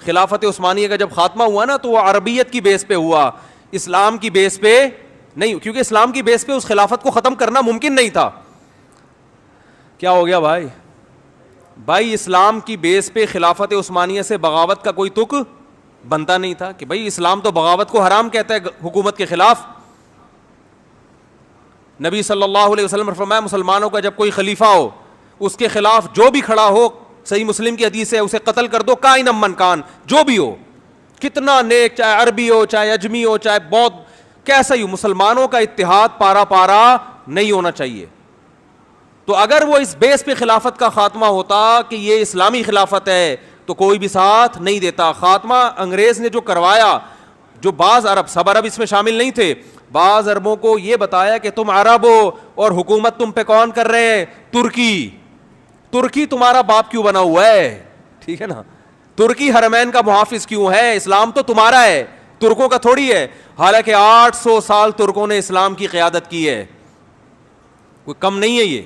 خلافت عثمانیہ کا جب خاتمہ ہوا نا تو وہ عربیت کی بیس پہ ہوا, اسلام کی بیس پہ نہیں, کیونکہ اسلام کی بیس پہ اس خلافت کو ختم کرنا ممکن نہیں تھا. کیا ہو گیا بھائی؟ بھائی اسلام کی بیس پہ خلافت عثمانیہ سے بغاوت کا کوئی تک بنتا نہیں تھا کہ بھائی اسلام تو بغاوت کو حرام کہتا ہے حکومت کے خلاف. نبی صلی اللہ علیہ وسلم نے فرمایا مسلمانوں کا جب کوئی خلیفہ ہو اس کے خلاف جو بھی کھڑا ہو, صحیح مسلم کی حدیث ہے, اسے قتل کر دو کائن من کان, جو بھی ہو, کتنا نیک, چاہے عربی ہو, چاہے اجمی ہو, چاہے بہت کیسا ہی ہو, مسلمانوں کا اتحاد پارا پارا نہیں ہونا چاہیے. تو اگر وہ اس بیس پہ خلافت کا خاتمہ ہوتا کہ یہ اسلامی خلافت ہے تو کوئی بھی ساتھ نہیں دیتا. خاتمہ انگریز نے جو کروایا, جو بعض عرب, سب عرب اس میں شامل نہیں تھے, بعض عربوں کو یہ بتایا کہ تم عرب ہو اور حکومت تم پہ کون کر رہے ہیں؟ ترکی. ترکی تمہارا باپ کیوں بنا ہوا ہے؟ ٹھیک ہے نا, ترکی حرمین کا محافظ کیوں ہے؟ اسلام تو تمہارا ہے, ترکوں کا تھوڑی ہے. حالانکہ 800 سال ترکوں نے اسلام کی قیادت کی ہے, کوئی کم نہیں ہے یہ.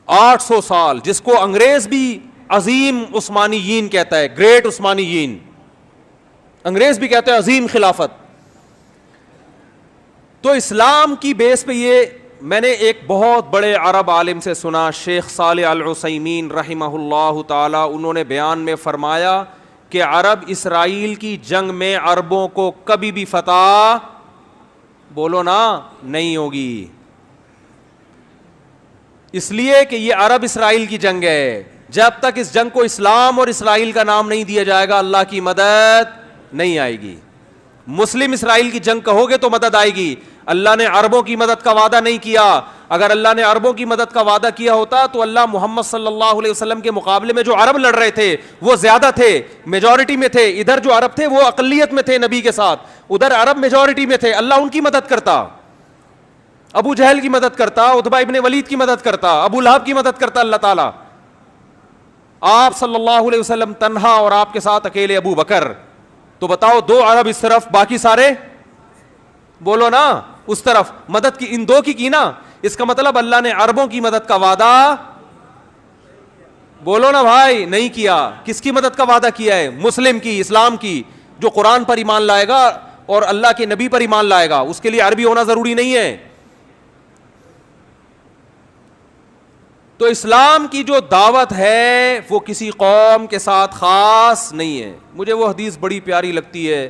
800 سال, جس کو انگریز بھی عظیم عثمانیین کہتا ہے, گریٹ عثمانیین, انگریز بھی کہتے ہیں عظیم خلافت. تو اسلام کی بیس پہ یہ میں نے ایک بہت بڑے عرب عالم سے سنا, شیخ صالح العثیمین رحمہ اللہ تعالی, انہوں نے بیان میں فرمایا کہ عرب اسرائیل کی جنگ میں عربوں کو کبھی بھی فتح, بولو نا, نہیں ہوگی. اس لیے کہ یہ عرب اسرائیل کی جنگ ہے. جب تک اس جنگ کو اسلام اور اسرائیل کا نام نہیں دیا جائے گا اللہ کی مدد نہیں آئے گی. مسلم اسرائیل کی جنگ کہو گے تو مدد آئے گی. اللہ نے عربوں کی مدد کا وعدہ نہیں کیا. اگر اللہ نے عربوں کی مدد کا وعدہ کیا ہوتا تو اللہ محمد صلی اللہ علیہ وسلم کے مقابلے میں جو عرب لڑ رہے تھے وہ زیادہ تھے, میجورٹی میں تھے. ادھر جو عرب تھے وہ اقلیت میں تھے نبی کے ساتھ, ادھر عرب میجورٹی میں تھے. اللہ ان کی مدد کرتا, ابو جہل کی مدد کرتا, عتبہ ابن ولید کی مدد کرتا, ابو لہب کی مدد کرتا اللہ تعالیٰ. آپ صلی اللہ علیہ وسلم تنہا اور آپ کے ساتھ اکیلے ابو بکر. تو بتاؤ, 2 عرب اس طرف, باقی سارے, بولو نا, اس طرف. مدد کی ان 2 کی نا. اس کا مطلب اللہ نے عربوں کی مدد کا وعدہ, بولو نا بھائی, نہیں کیا. کس کی مدد کا وعدہ کیا ہے؟ مسلم کی, اسلام کی, جو قرآن پر ایمان لائے گا اور اللہ کے نبی پر ایمان لائے گا. اس کے لیے عربی ہونا ضروری نہیں ہے. تو اسلام کی جو دعوت ہے وہ کسی قوم کے ساتھ خاص نہیں ہے. مجھے وہ حدیث بڑی پیاری لگتی ہے,